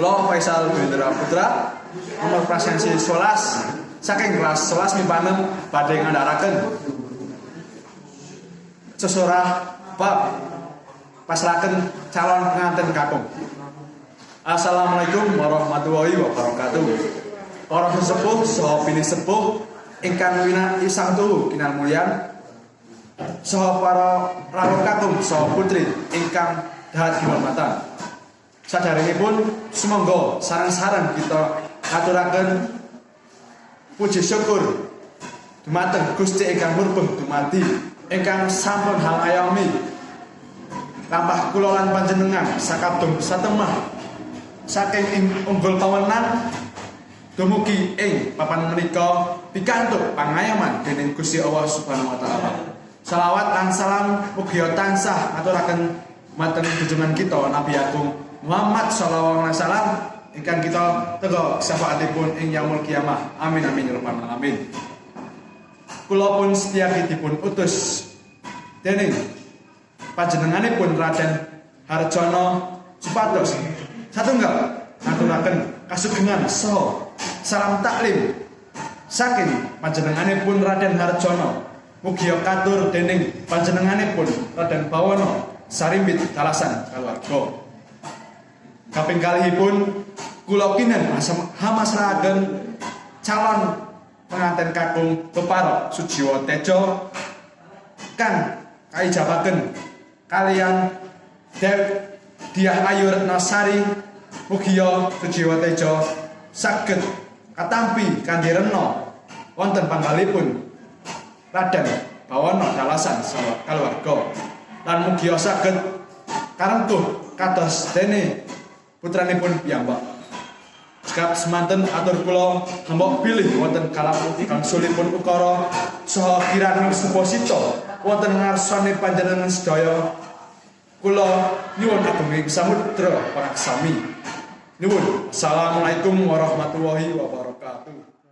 Kula Faisal Bendera Putra, nomor prasensi 11 saking kelas 11 MIPA 6 badhe ngandharaken sesorah bab pasrahaken calon pengantin kakung. Assalamualaikum warahmatullahi wabarakatuh. Para sesepuh saha bini sepuh ingkang winati sang tuhu kinal mulyan saha para rawuh kakung saha putri ingkang dahat kehormatan. Sadaringipun sumangga sareng-sareng kita aturaken puji syukur dumateng Gusti ingkang murbeng dumadi ingkang sampun hangayomi lampah kula lan panjenengan sakabeh satemah saking ing unggul pawenan dumugi ing papan menika pikantuk pangayoman dening Gusti Allah Subhanahu wa taala. Selawat lan salam mugi tansah aturaken mateng junjungan kita Nabi Agung Muhammad sallallahu alaihi wasallam ingkang kita tega syafaatipun ing yaumul kiamah. Amin amin ya rabbal alamin. Kula pun setyaki dipun utus dening panjenenganipun Raden Harjono supados satunggal ngaturaken kasugengan saha salam taklim saking panjenenganipun Raden Harjono. Mugi katur dening panjenenganipun Raden Bawono sarimbit dalasan kaluwarga. Kaping kalihipun kula kinen hamasrahaken calon pengantin kakung Peparok Sujiwo Tejo kang kaijabaken kalian Diah Ayu Retnosari. Mugi Sujiwo Tejo saged katampi kanthi rena wonten panggalipun Raden Bawono dalasan kaluwarga lan mugi saged karengkuh kados dene putranipun piyambak. Sekap semanten atur kula ngembok bilih wonten kalangsulipun ukara saha kirani suposita wonten ngarsane panjenengan sedaya. Kula nyuwun agunging samudra paraksami. Nyuwun. Assalamualaikum warahmatullahi wabarakatuh.